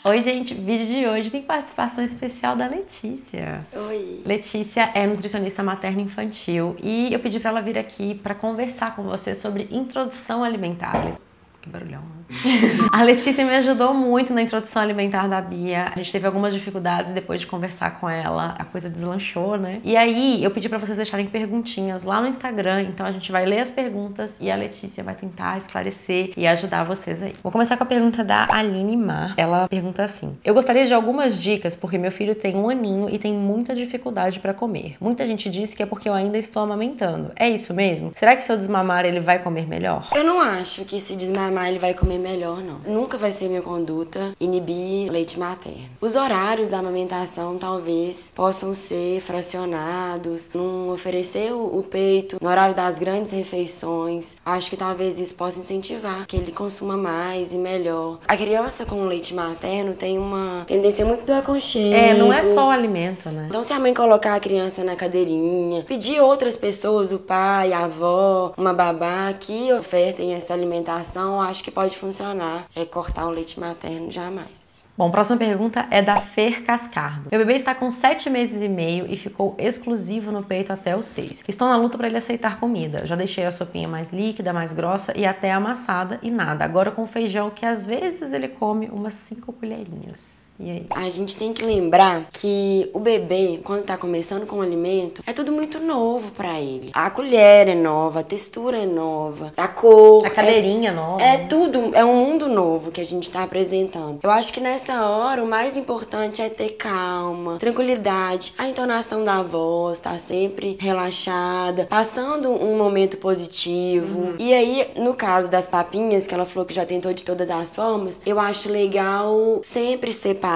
Oi, gente, o vídeo de hoje tem participação especial da Letícia. Oi. Letícia é nutricionista materno-infantil e eu pedi pra ela vir aqui pra conversar com você sobre introdução alimentar. Que barulhão, né? A Letícia me ajudou muito na introdução alimentar da Bia. A gente teve algumas dificuldades depois de conversar com ela. A coisa deslanchou, né? E aí, eu pedi pra vocês deixarem perguntinhas lá no Instagram. Então a gente vai ler as perguntas e a Letícia vai tentar esclarecer e ajudar vocês aí. Vou começar com a pergunta da Aline Mar. Ela pergunta assim: eu gostaria de algumas dicas porque meu filho tem 1 aninho e tem muita dificuldade pra comer. Muita gente diz que é porque eu ainda estou amamentando. É isso mesmo? Será que se eu desmamar ele vai comer melhor? Eu não acho que se desmamar ele vai comer melhor, não. Nunca vai ser minha conduta inibir leite materno. Os horários da amamentação talvez possam ser fracionados, não oferecer o peito no horário das grandes refeições. Acho que talvez isso possa incentivar que ele consuma mais e melhor. A criança com leite materno tem uma tendência muito do aconchego. É, não é só o alimento, né? Então se a mãe colocar a criança na cadeirinha, pedir outras pessoas, o pai, a avó, uma babá, que ofertem essa alimentação, acho que pode funcionar. É cortar o leite materno jamais. Bom, próxima pergunta é da Fer Cascardo. Meu bebê está com 7 meses e meio e ficou exclusivo no peito até os 6. Estou na luta para ele aceitar comida. Já deixei a sopinha mais líquida, mais grossa e até amassada e nada. Agora com feijão que às vezes ele come umas 5 colherinhas. E aí? A gente tem que lembrar que o bebê, quando tá começando com o alimento, é tudo muito novo pra ele. A colher é nova, a textura é nova, a cor... A cadeirinha é nova. É tudo, é um mundo novo que a gente tá apresentando. Eu acho que nessa hora o mais importante é ter calma, tranquilidade. A entonação da voz tá sempre relaxada, passando um momento positivo. E aí, no caso das papinhas, que ela falou que já tentou de todas as formas, eu acho legal sempre separado,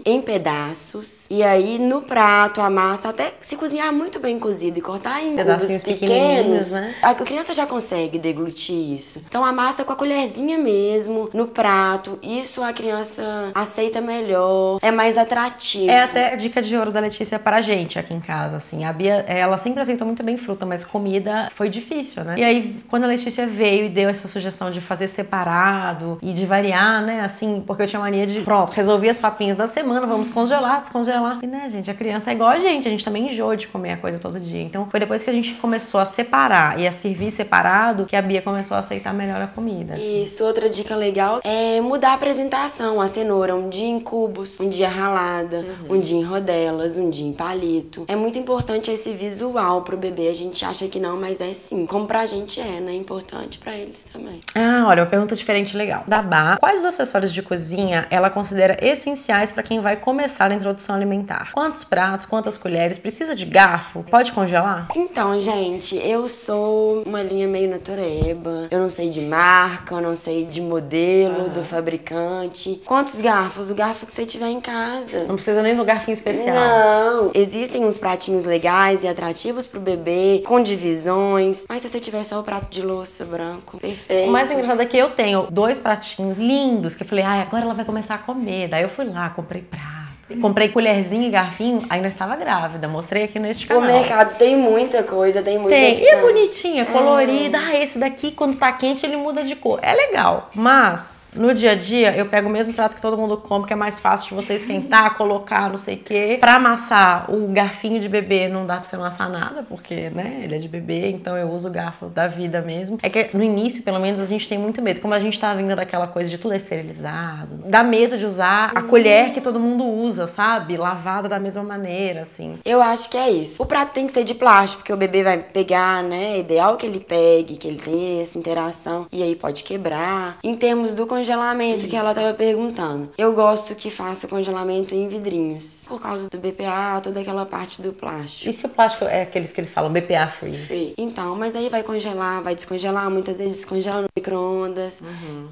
em pedaços, e aí no prato a massa, até se cozinhar muito bem cozida e cortar em cubos pequenos, né? A criança já consegue deglutir isso. Então a massa com a colherzinha mesmo, no prato, isso a criança aceita melhor, é mais atrativo. É até a dica de ouro da Letícia pra gente aqui em casa, assim. A Bia, ela sempre aceitou muito bem fruta, mas comida foi difícil, né? E aí, quando a Letícia veio e deu essa sugestão de fazer separado e de variar, né, assim, porque eu tinha mania de, pronto, resolvi as papinhas da semana, vamos congelar, descongelar. E né, gente, a criança é igual a gente também enjoa de comer a coisa todo dia. Então foi depois que a gente começou a separar e a servir separado que a Bia começou a aceitar melhor a comida. Assim. Isso, outra dica legal é mudar a apresentação. A cenoura, um dia em cubos, um dia ralada, um dia em rodelas, um dia em palito. É muito importante esse visual pro bebê. A gente acha que não, mas é sim. Como pra gente é, né? É importante pra eles também. Ah, olha, uma pergunta diferente legal. Da Bá, quais os acessórios de cozinha ela considera essenciais para quem vai começar a introdução alimentar? Quantos pratos, quantas colheres? Precisa de garfo? Pode congelar? Então, gente, eu sou uma linha meio natureba. Eu não sei de marca, eu não sei de modelo, do fabricante. Quantos garfos? O garfo que você tiver em casa. Não precisa nem do garfinho especial. Não. Existem uns pratinhos legais e atrativos pro bebê, com divisões. Mas se você tiver só o prato de louça branco, perfeito. O mais engraçado é que eu tenho 2 pratinhos lindos que eu falei, ai, agora ela vai começar a comer. Daí eu fui lá, comprei prato. Comprei colherzinho e garfinho, ainda estava grávida. Mostrei aqui neste canal. O mercado tem muita coisa, tem muita opção. E é bonitinha, colorida. Ah, esse daqui, quando tá quente, ele muda de cor. É legal. Mas, no dia a dia, eu pego o mesmo prato que todo mundo come, que é mais fácil de você esquentar, colocar, não sei o quê. Pra amassar o garfinho de bebê, não dá pra você amassar nada, porque, né, ele é de bebê, então eu uso o garfo da vida mesmo. É que no início, pelo menos, a gente tem muito medo. Como a gente tá vindo daquela coisa de tudo é esterilizado, dá medo de usar a colher que todo mundo usa, sabe? Lavada da mesma maneira, assim. Eu acho que é isso. O prato tem que ser de plástico, porque o bebê vai pegar, né? É ideal que ele pegue, que ele tenha essa interação. E aí pode quebrar. Em termos do congelamento, que ela tava perguntando, eu gosto que faça o congelamento em vidrinhos. Por causa do BPA, toda aquela parte do plástico. E se o plástico é aqueles que eles falam BPA free? Free. Então, mas aí vai congelar, vai descongelar. Muitas vezes descongela no micro-ondas.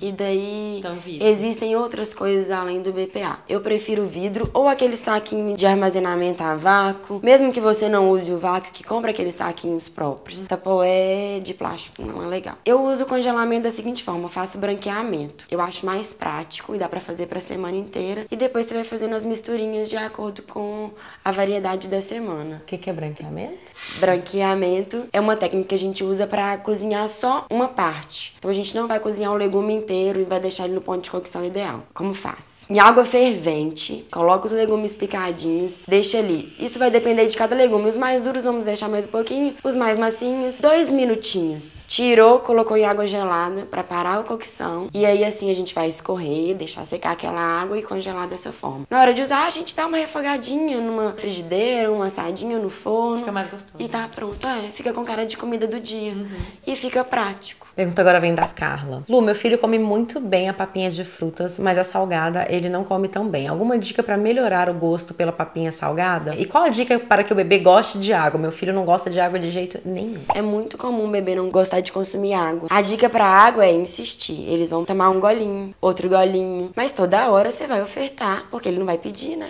E daí Então, vidro. existem outras coisas além do BPA. Eu prefiro vidro ou aquele saquinho de armazenamento a vácuo. Mesmo que você não use o vácuo, que compra aqueles saquinhos próprios. Tapoé de plástico, não. não é legal. Eu uso o congelamento da seguinte forma, eu faço branqueamento. Eu acho mais prático e dá pra fazer pra semana inteira. E depois você vai fazendo as misturinhas de acordo com a variedade da semana. O que é branqueamento? Branqueamento é uma técnica que a gente usa pra cozinhar só uma parte. Então a gente não vai cozinhar o legume inteiro e vai deixar ele no ponto de cocção ideal. Como faz? Em água fervente, coloca os legumes picadinhos, deixa ali. Isso vai depender de cada legume. Os mais duros vamos deixar mais um pouquinho, os mais macinhos, 2 minutinhos. Tirou, colocou em água gelada pra parar a cocção. E aí assim a gente vai escorrer, deixar secar aquela água e congelar dessa forma. Na hora de usar, a gente dá uma refogadinha numa frigideira, uma assadinha no forno. Fica mais gostoso. E tá pronto. Fica com cara de comida do dia. E fica prático. Pergunta agora vem da Carla. Lu, meu filho come muito bem a papinha de frutas, mas a salgada ele não come tão bem. Alguma dica pra melhorar o gosto pela papinha salgada? E qual a dica para que o bebê goste de água? Meu filho não gosta de água de jeito nenhum. É muito comum o bebê não gostar de consumir água. A dica pra água é insistir. Eles vão tomar um golinho, outro golinho. Mas toda hora você vai ofertar, porque ele não vai pedir, né?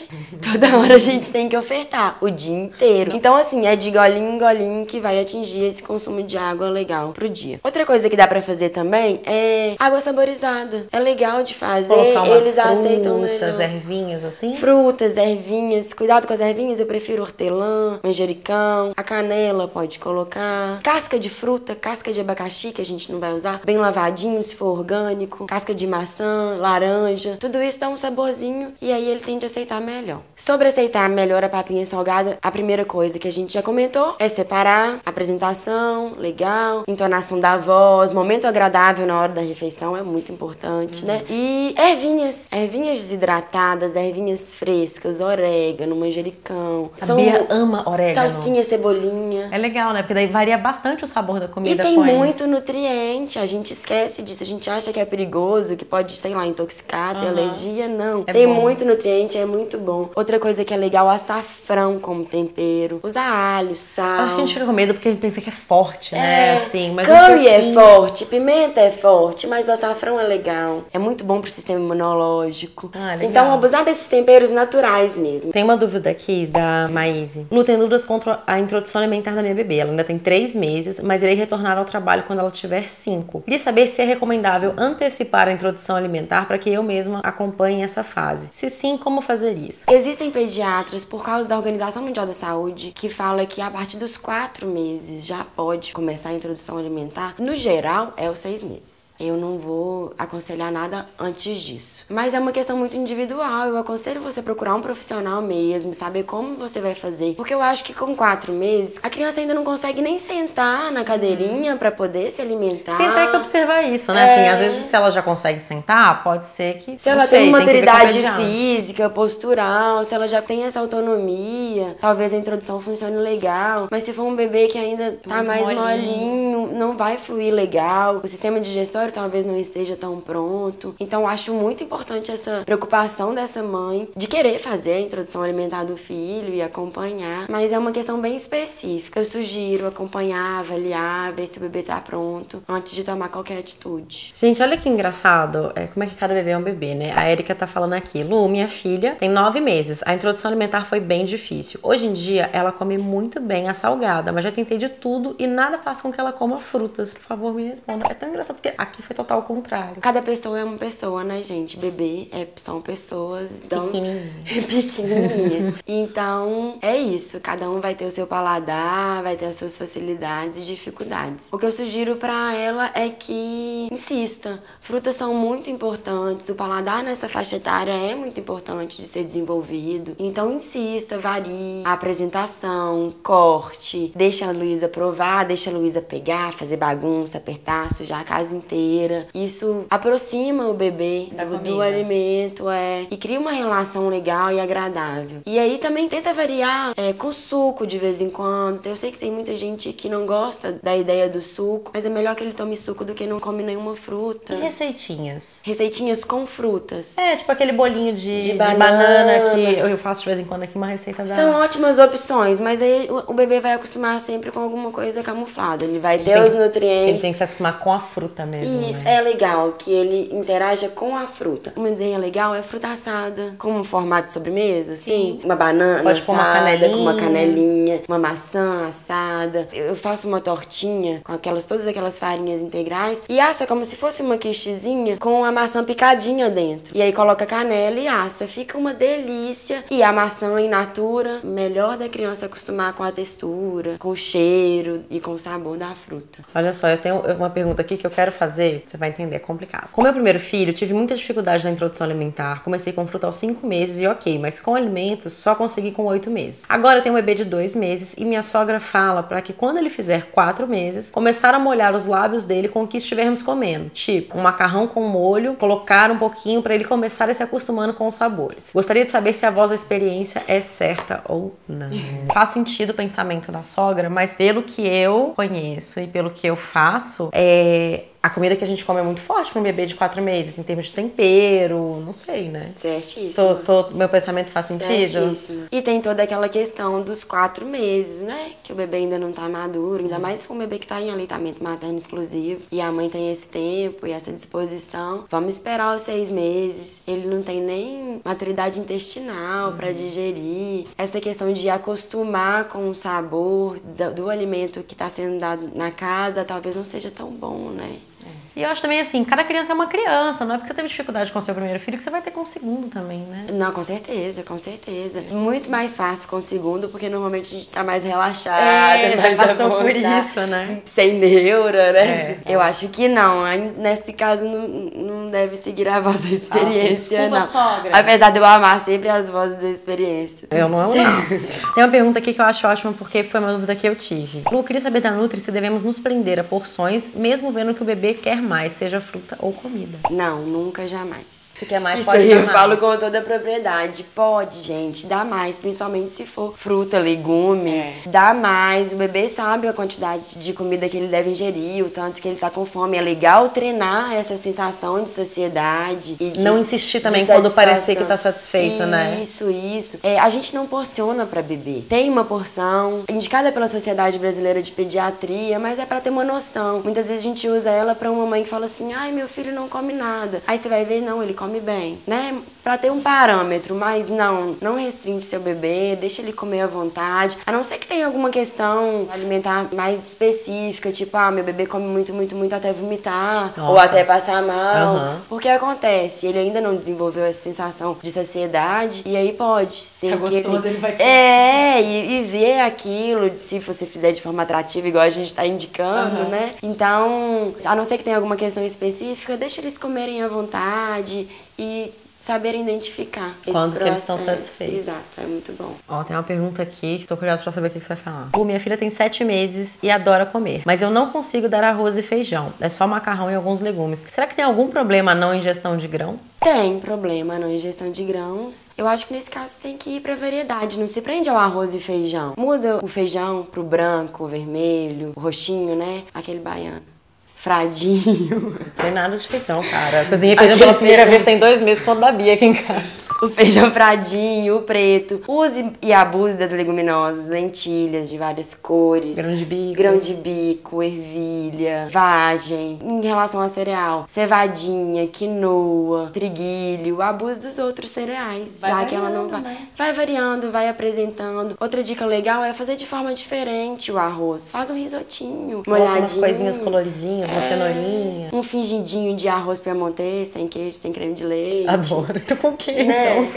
Toda hora a gente tem que ofertar, o dia inteiro. Então, assim, é de golinho em golinho que vai atingir esse consumo de água legal pro dia. Outra coisa que dá pra fazer também é água saborizada. É legal de fazer, eles aceitam melhor. Frutas, ervinhas, assim? Frutas, ervinhas. Cuidado com as ervinhas, eu prefiro hortelã, manjericão. A canela pode colocar. Casca de fruta, casca de abacaxi, que a gente não vai usar. Bem lavadinho, se for orgânico. Casca de maçã, laranja. Tudo isso dá um saborzinho e aí ele tende a aceitar melhor. Sobre aceitar melhor a papinha salgada, a primeira coisa que a gente já comentou é separar, apresentação, legal, entonação da voz, momento agradável na hora da refeição é muito importante, né? E ervinhas desidratadas, ervinhas frescas, orégano, manjericão. A Bia ama orégano. Salsinha, cebolinha. É legal, né? Porque daí varia bastante o sabor da comida. E tem com muito nutriente, a gente esquece disso, a gente acha que é perigoso, que pode, sei lá, intoxicar, ter alergia, não. Tem muito nutriente, é muito bom. Outra coisa que é legal, açafrão como tempero. Usar alho, sal. Acho que a gente fica com medo porque pensa que é forte, né? Assim, mas curry é forte, pimenta é forte, mas o açafrão é legal. É muito bom pro sistema imunológico. Legal. Então, abusar desses temperos naturais mesmo. Tem uma dúvida aqui da Maíse. Lu, tem dúvidas contra a introdução alimentar da minha bebê. Ela ainda tem 3 meses, mas irei retornar ao trabalho quando ela tiver 5. Queria saber se é recomendável antecipar a introdução alimentar para que eu mesma acompanhe essa fase. Se sim, como fazer isso? Existem pediatras, por causa da Organização Mundial da Saúde, que fala que a partir dos 4 meses já pode começar a introdução alimentar. No geral, é os 6 meses. Eu não vou aconselhar nada antes disso. Mas é uma questão muito individual. Eu aconselho você procurar um profissional mesmo, saber como você vai fazer. Porque eu acho que com 4 meses, a criança ainda não consegue nem sentar na cadeirinha pra poder se alimentar. Tem até que observar isso, né? Assim, às vezes, se ela já consegue sentar, pode ser que... Se ela tem maturidade física, postural, se ela já tem essa autonomia, talvez a introdução funcione legal. Mas se for um bebê que ainda tá muito mais molinho, não vai fluir legal. O sistema digestório talvez não esteja tão pronto. Então, acho muito importante essa preocupação dessa mãe de querer fazer a introdução alimentar do filho e acompanhar. Mas é uma questão bem específica. Eu sugiro acompanhar, avaliar, ver se o bebê tá pronto antes de tomar qualquer atitude. Gente, olha que engraçado. Como é que cada bebê é um bebê, né? A Erika tá falando aqui. Lu, minha filha tem 9 meses. A introdução alimentar foi bem difícil. Hoje em dia, ela come muito bem a salgada, mas já tentei de tudo e nada faz com que ela coma frutas. Por favor, me responda. É tão engraçado porque aqui foi total o contrário. Cada pessoa é uma pessoa, né, gente? Bebê são pessoas pequenininhas. Então, é isso. Cada um vai ter o seu paladar, vai ter as suas facilidades e dificuldades. O que eu sugiro pra ela é que insista. Frutas são muito importantes. O paladar nessa faixa etária é muito importante de ser desenvolvido. Então, insista, varie a apresentação, corte, deixa a Luísa provar, deixa a Luísa pegar, fazer bagunça, apertar, sujar a casa inteira. Isso aproxima o bebê do alimento, e cria uma relação legal e agradável. E aí também tenta variar com suco de vez em quando. Eu sei que tem muita gente que não gosta da ideia do suco, mas é melhor que ele tome suco do que não come nenhuma fruta. E receitinhas? Receitinhas com frutas. Tipo aquele bolinho de banana que eu faço de vez em quando aqui, uma receita da... São ótimas opções, mas aí o bebê vai acostumar sempre com alguma coisa camuflada. Ele vai ter os nutrientes. Ele tem que se acostumar com a fruta mesmo. Isso, né? É legal que ele interaja com a fruta. Uma ideia legal é fruta assada, como um formato de sobremesa, assim. Uma banana assada com uma canelinha, uma maçã assada. Eu faço uma tortinha com todas aquelas farinhas integrais e assa como se fosse uma quichezinha com a maçã picadinha dentro. E aí coloca canela e assa. Fica uma delícia. E a maçã in natura, melhor da criança acostumar com a textura, com o cheiro e com o sabor da fruta. Olha só, eu tenho uma pergunta aqui que eu quero fazer, você vai entender, é complicado. Com meu primeiro filho, tive muita dificuldade na introdução alimentar. Comecei com fruta aos 5 meses e ok, mas com alimentos só consegui com 8 meses. Agora eu tenho um bebê de 2 meses e minha sogra fala para que quando ele fizer 4 meses, começar a molhar os lábios dele com o que estivermos comendo. Tipo, um macarrão com molho, colocar um pouquinho para ele começar a se acostumando com os sabores. Gostaria de saber se a voz da experiência é certa ou não. Faz sentido o pensamento da sogra, mas pelo que eu conheço e pelo que eu faço, a comida que a gente come é muito forte para um bebê de 4 meses, em termos de tempero, não sei, né? Certíssimo. Meu pensamento faz sentido? Certíssimo. E tem toda aquela questão dos 4 meses, né? Que o bebê ainda não tá maduro, ainda mais se for um bebê que tá em aleitamento materno exclusivo e a mãe tem esse tempo e essa disposição. Vamos esperar os 6 meses. Ele não tem nem maturidade intestinal para digerir. Essa questão de acostumar com o sabor do alimento que tá sendo dado na casa talvez não seja tão bom, né? E eu acho também assim, cada criança é uma criança, não é porque você teve dificuldade com o seu primeiro filho que você vai ter com o segundo também, né? Não, com certeza, com certeza. Muito mais fácil com o segundo, porque normalmente a gente tá mais relaxada, mais já passou por isso, né? Sem neura, né? Eu acho que não. Nesse caso, não deve seguir a voz da experiência, desculpa, não. sogra. Apesar de eu amar sempre as vozes da experiência. Eu não. Tem uma pergunta aqui que eu acho ótima, porque foi uma dúvida que eu tive. Lu, eu queria saber da Nutri se devemos nos prender a porções, mesmo vendo que o bebê quer mais, seja fruta ou comida. Não, nunca, jamais. Se quer mais, isso pode aí dar eu mais. falo com toda a propriedade. Pode, gente, dá mais, principalmente se for fruta, legume. Dá mais. O bebê sabe a quantidade de comida que ele deve ingerir, o tanto que ele tá com fome. É legal treinar essa sensação de saciedade. E não insistir também quando parecer que tá satisfeito, né? Isso. A gente não porciona pra bebê. Tem uma porção indicada pela Sociedade Brasileira de Pediatria, mas é pra ter uma noção. Muitas vezes a gente usa ela pra uma mãe que fala assim, ai, meu filho não come nada. Aí você vai ver, não, ele come bem, né? Pra ter um parâmetro, mas não restringe seu bebê, deixa ele comer à vontade. A não ser que tenha alguma questão alimentar mais específica, tipo, meu bebê come muito até vomitar. Nossa. Ou até passar mal. Porque acontece, ele ainda não desenvolveu essa sensação de saciedade, e aí pode ser que ele vai querer. E ver aquilo, se você fizer de forma atrativa, igual a gente tá indicando, né? Então, a não ser que tenha alguma questão específica, deixa eles comerem à vontade e saber identificar quando que eles estão satisfeitos. Exato, é muito bom. Ó, tem uma pergunta aqui que tô curiosa pra saber o que você vai falar. Minha filha tem 7 meses e adora comer, mas eu não consigo dar arroz e feijão. É só macarrão e alguns legumes. Será que tem algum problema a não ingestão de grãos? Tem problema a não ingestão de grãos. Eu acho que nesse caso tem que ir pra variedade. Não se prende ao arroz e feijão. Muda o feijão pro branco, o vermelho, o roxinho, né? Aquele baiano. Fradinho. Sem nada de feijão, cara. Cozinhei feijão pela primeira vez tem 2 meses quando da Bia aqui em casa. O feijão fradinho, o preto. Use e abuse das leguminosas, lentilhas de várias cores. Grão de bico, ervilha, vagem. Em relação ao cereal, cevadinha, quinoa, triguilho. Abuse dos outros cereais, já que ela não vai... Né? Vai variando, vai apresentando. Outra dica legal é fazer de forma diferente o arroz. Faz um risotinho, molhadinho. Umas coisinhas coloridinhas, uma cenourinha. Um fingidinho de arroz piemontês, sem queijo, sem creme de leite. Adoro. Tu com o quê, né? então,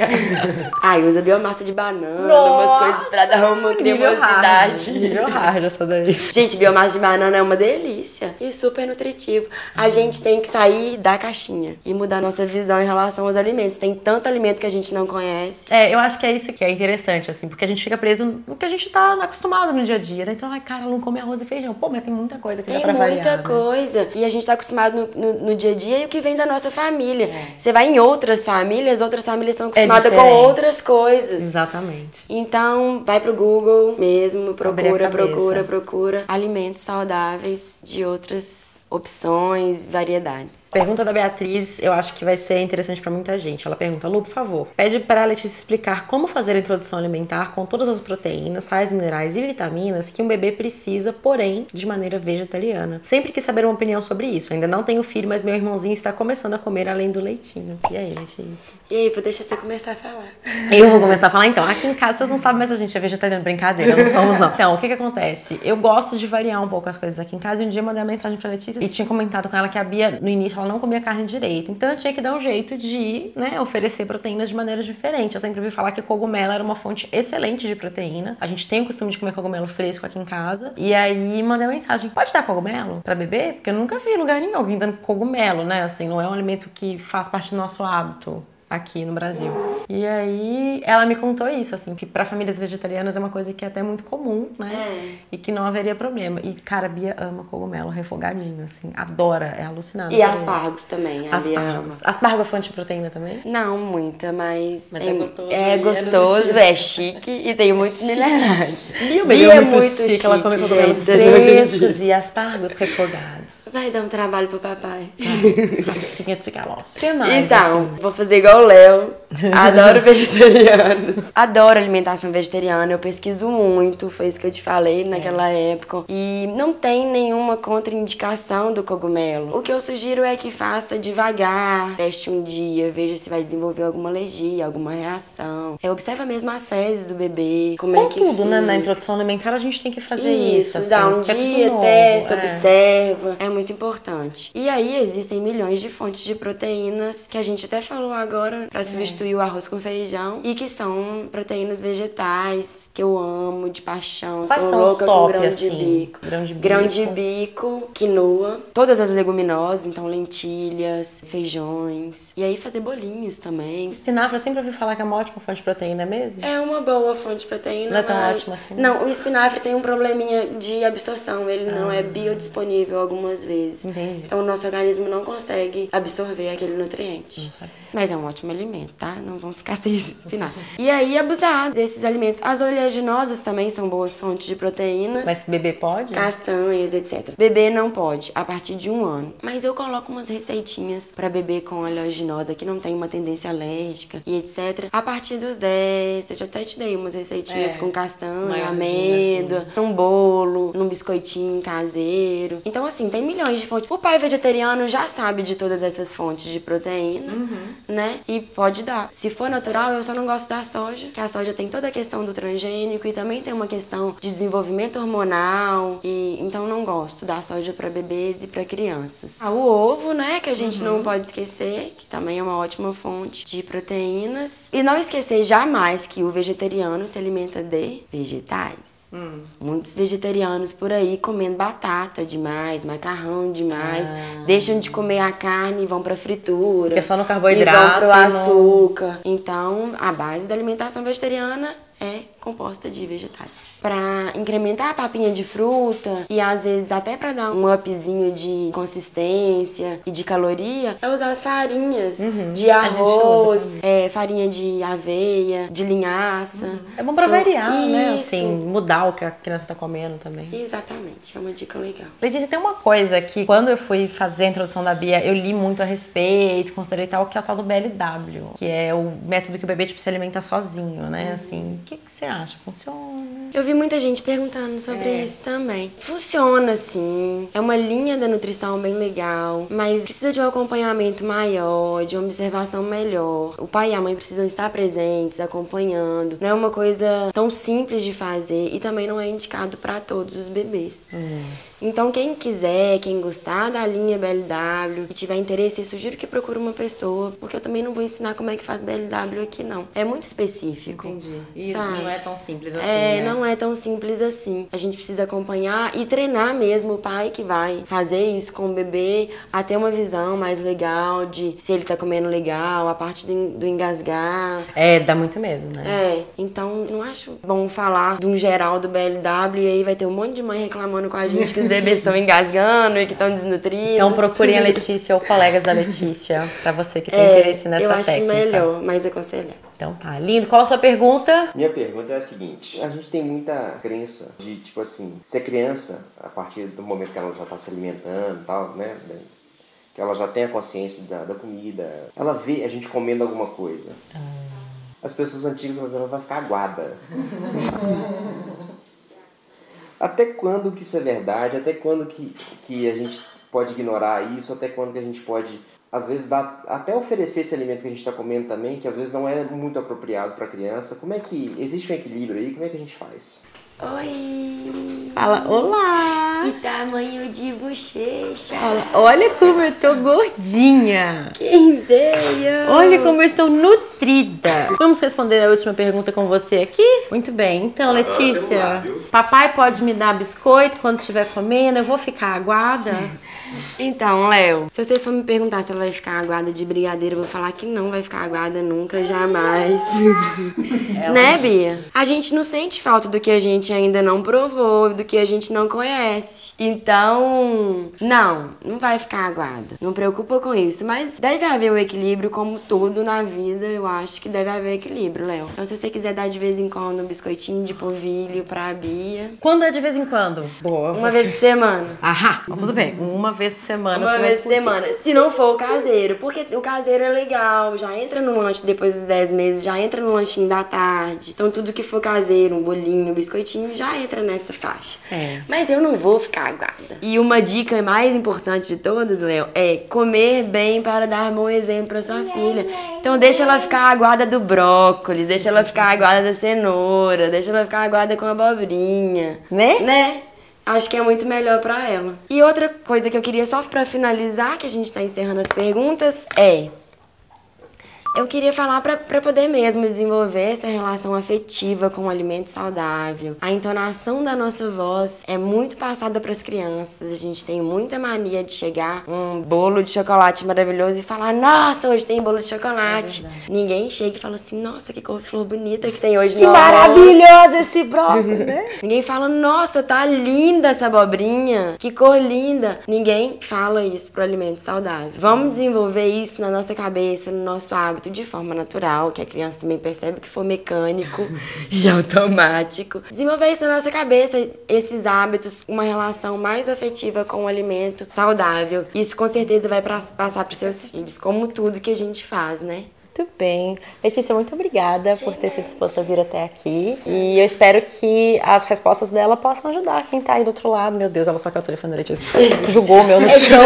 cara? Usa biomassa de banana, Nossa, umas coisas pra dar uma cremosidade. Nível hard essa daí. Gente, biomassa de banana é uma delícia e super nutritivo. A gente tem que sair da caixinha e mudar nossa visão em relação aos alimentos. Tem tanto alimento que a gente não conhece. Eu acho que é isso que é interessante, assim, porque a gente fica preso no que a gente tá acostumado no dia a dia, né? Então, cara, ela não come arroz e feijão. Pô, mas tem muita coisa que dá pra variar. Tem muita coisa. E a gente tá acostumado no dia a dia e o que vem da nossa família. Você vai em outras famílias estão acostumadas com outras coisas. Exatamente. Então, vai pro Google mesmo, procura alimentos saudáveis de outras opções, variedades. Pergunta da Beatriz, eu acho que vai ser interessante pra muita gente. Ela pergunta, Lu, por favor, pede pra Letícia explicar como fazer a introdução alimentar com todas as proteínas, sais minerais e vitaminas que um bebê precisa, porém, de maneira vegetariana. Sempre quis saber uma opinião sobre isso. Ainda não tenho filho, mas meu irmãozinho está começando a comer além do leitinho. E aí, Letícia? E aí, vou deixar você você começar a falar. Eu vou começar a falar então. Aqui em casa vocês não sabem, mas a gente é vegetariano, brincadeira, não somos não. Então, o que acontece? Eu gosto de variar um pouco as coisas aqui em casa e um dia eu mandei uma mensagem pra Letícia e tinha comentado com ela que a Bia, no início, ela não comia carne direito. Então eu tinha que dar um jeito de, né, oferecer proteínas de maneira diferente. Eu sempre ouvi falar que cogumelo era uma fonte excelente de proteína. A gente tem o costume de comer cogumelo fresco aqui em casa. E aí mandei uma mensagem: pode dar cogumelo pra beber? Porque eu nunca vi lugar nenhum alguém dando cogumelo, né? Assim, não é um alimento que faz parte do nosso hábito aqui no Brasil. E aí ela me contou isso, assim, que pra famílias vegetarianas é uma coisa que é até muito comum, né? E que não haveria problema. E, cara, a Bia ama cogumelo refogadinho, assim, adora, é alucinante. E aspargos também, a Bia ama. Aspargo é fonte de proteína também? Não muita, mas é gostoso. É gostoso, é chique e tem muitos minerais. E o Bia é muito chique, ela come cogumelos frescos e aspargos refogados. Vai dar um trabalho pro papai. Salsinha de cigalós. O que mais? Então, assim? vou fazer igual o Léo. Adoro vegetarianos. Adoro alimentação vegetariana. Eu pesquiso muito. Foi isso que eu te falei naquela época. E não tem nenhuma contraindicação do cogumelo. O que eu sugiro é que faça devagar. Teste um dia. Veja se vai desenvolver alguma alergia, alguma reação. Observa mesmo as fezes do bebê. Como é que tudo, fica. né? Na introdução alimentar a gente tem que fazer isso. Assim, dá um dia, novo, testa, observa. É muito importante. E aí existem milhões de fontes de proteínas que a gente até falou agora para substituir o arroz com feijão e que são proteínas vegetais que eu amo de paixão. Quais sou são louca os top, com grão assim? de bico. Grão de bico, quinoa, todas as leguminosas, então lentilhas, feijões. E aí fazer bolinhos também. Espinafre, eu sempre ouvi falar que é uma ótima fonte de proteína mesmo. É uma boa fonte de proteína. Não é tão ótima assim? Não, o espinafre tem um probleminha de absorção. Ele não é biodisponível algumas vezes. Entendi. Então o nosso organismo não consegue absorver aquele nutriente. Não sabia. Mas é um ótimo alimento, tá? Não vamos ficar sem espinafre. E aí abusar desses alimentos. As oleaginosas também são boas fontes de proteínas. Mas bebê pode? Castanhas, etc. Bebê não pode, a partir de 1 ano. Mas eu coloco umas receitinhas pra bebê com oleaginosa que não tem uma tendência alérgica e etc. A partir dos 10, eu já até te dei umas receitinhas com castanha, amêndoa, assim. Num bolo, num biscoitinho caseiro. Então, assim, tem milhões de fontes. O pai vegetariano já sabe de todas essas fontes de proteína, né? E pode dar. Se for natural, eu só não gosto da soja, que a soja tem toda a questão do transgênico e também tem uma questão de desenvolvimento hormonal, e então não gosto da soja para bebês e para crianças. O ovo, né, que a gente não pode esquecer, que também é uma ótima fonte de proteínas. E não esquecer jamais que o vegetariano se alimenta de vegetais. Muitos vegetarianos por aí comendo batata demais, macarrão demais, deixam de comer a carne e vão pra fritura. Porque é só no carboidrato. E vão pro açúcar. Então, a base da alimentação vegetariana é composta de vegetais. Pra incrementar a papinha de fruta e às vezes até pra dar um upzinho de consistência e de caloria, é usar as farinhas de arroz, farinha de aveia, de linhaça. É bom pra variar, né? Assim, mudar o que a criança tá comendo também. Exatamente, é uma dica legal. Letícia, tem uma coisa que quando eu fui fazer a introdução da Bia, eu li muito a respeito, considerei tal, que é o tal do BLW, que é o método que o bebê tipo, se alimenta sozinho, né? Assim, o que você acha? Funciona? Eu vi muita gente perguntando sobre isso também. Funciona, sim. É uma linha da nutrição bem legal, mas precisa de um acompanhamento maior, de uma observação melhor. O pai e a mãe precisam estar presentes, acompanhando. Não é uma coisa tão simples de fazer e também não é indicado para todos os bebês. Então, quem quiser, quem gostar da linha BLW e tiver interesse, eu sugiro que procure uma pessoa, porque eu também não vou ensinar como é que faz BLW aqui, não. É muito específico. Entendi. E sabe? não é tão simples assim, né? Não é tão simples assim. A gente precisa acompanhar e treinar mesmo o pai que vai fazer isso com o bebê a ter uma visão mais legal de se ele tá comendo legal, a parte do engasgar. Dá muito medo, né? Então não acho bom falar de um geral do BLW e aí vai ter um monte de mãe reclamando com a gente que os bebês estão engasgando e que estão desnutridos. Então procurem a Letícia ou colegas da Letícia, pra você que tem interesse nessa técnica. Eu acho melhor, mais aconselhar. Então tá, lindo. Qual a sua pergunta? Minha pergunta é a seguinte: a gente tem muita crença de, tipo assim, se a criança, a partir do momento que ela já está se alimentando e tal, né, que ela já tem a consciência da comida, ela vê a gente comendo alguma coisa. As pessoas antigas falam, ela vai ficar aguada. Até quando que isso é verdade? Até quando que a gente pode ignorar isso, até quando que a gente pode, às vezes, até oferecer esse alimento que a gente está comendo também, que às vezes não é muito apropriado para a criança. Como é que existe um equilíbrio aí? Como é que a gente faz? Oi! Fala, olá! Que tamanho de bochecha! Olha como eu tô gordinha! Quem veio? Olha como eu estou nutrida! Vamos responder a última pergunta com você aqui? Muito bem, então, Letícia, papai pode me dar biscoito quando estiver comendo? Eu vou ficar aguada? Então, Léo, se você for me perguntar se ela vai ficar aguada de brigadeiro, eu vou falar que não vai ficar aguada nunca, jamais. Né, Bia? A gente não sente falta do que a gente ainda não provou, do que a gente não conhece. Então, não vai ficar aguada. Não preocupa com isso. Mas deve haver um equilíbrio, como tudo na vida, eu acho que deve haver equilíbrio, Léo. Então, se você quiser dar de vez em quando um biscoitinho de polvilho pra Bia... Quando é de vez em quando? Boa. Uma vez por semana. Aham, então tudo bem. Uma vez por semana. Uma vez por semana. Se não for o caseiro. Porque o caseiro é legal. Já entra no lanche depois dos 10 meses. Já entra no lanchinho da tarde. Então tudo que for caseiro, um bolinho, um biscoitinho, já entra nessa faixa. É. Mas eu não vou ficar aguada. E uma dica mais importante de todas, Léo, é comer bem para dar bom exemplo pra sua filha. Então deixa ela ficar aguada do brócolis. Deixa ela ficar aguada da cenoura. Deixa ela ficar aguada com a abobrinha. Né? Acho que é muito melhor pra ela. E outra coisa que eu queria só pra finalizar, que a gente tá encerrando as perguntas, eu queria falar pra poder mesmo desenvolver essa relação afetiva com o alimento saudável. A entonação da nossa voz é muito passada pras crianças. A gente tem muita mania de chegar um bolo de chocolate maravilhoso e falar: nossa, hoje tem bolo de chocolate. Ninguém chega e fala assim: nossa, que couve-flor bonita que tem hoje. Que maravilhoso esse brócolis, né? Ninguém fala: nossa, tá linda essa abobrinha. Que cor linda. Ninguém fala isso pro alimento saudável. Vamos desenvolver isso na nossa cabeça, no nosso hábito, de forma natural, que a criança também percebe que for mecânico e automático. Desenvolver isso na nossa cabeça, esses hábitos, uma relação mais afetiva com o alimento saudável. Isso com certeza vai passar para os seus filhos, como tudo que a gente faz, né? Muito bem. Letícia, muito obrigada por ter se disposto a vir até aqui. E eu espero que as respostas dela possam ajudar quem tá aí do outro lado. Meu Deus, ela só quer o telefone da Letícia. Jogou o meu no chão.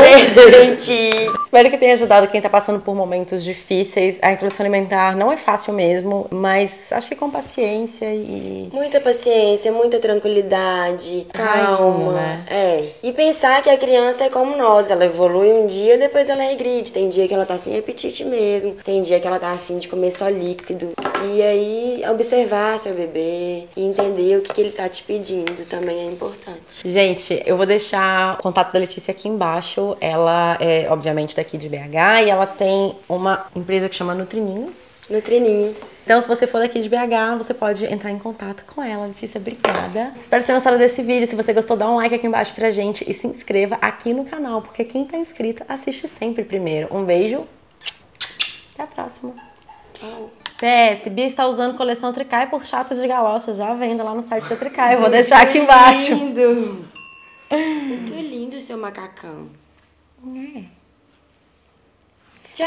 Espero que tenha ajudado quem tá passando por momentos difíceis. A introdução alimentar não é fácil mesmo, mas acho que com paciência e... muita paciência, muita tranquilidade, calma. Né? E pensar que a criança é como nós. Ela evolui um dia, depois ela regride. Tem dia que ela tá sem apetite mesmo. Tem dia que ela tá a fim de comer só líquido. E aí, observar seu bebê e entender o que ele tá te pedindo também é importante. Gente, eu vou deixar o contato da Letícia aqui embaixo. Ela é, obviamente, daqui de BH e ela tem uma empresa que chama Nutrininhos. Nutrininhos. Então, se você for daqui de BH, você pode entrar em contato com ela. Letícia, obrigada. Espero que tenha gostado desse vídeo. Se você gostou, dá um like aqui embaixo pra gente e se inscreva aqui no canal, porque quem tá inscrito assiste sempre primeiro. Um beijo. Até a próxima. Tchau. PS, Bia está usando coleção Tricai por Chatas de Galocha. Já venda lá no site da Tricai. Eu vou deixar aqui embaixo. Lindo. Muito lindo o seu macacão. É. Tchau.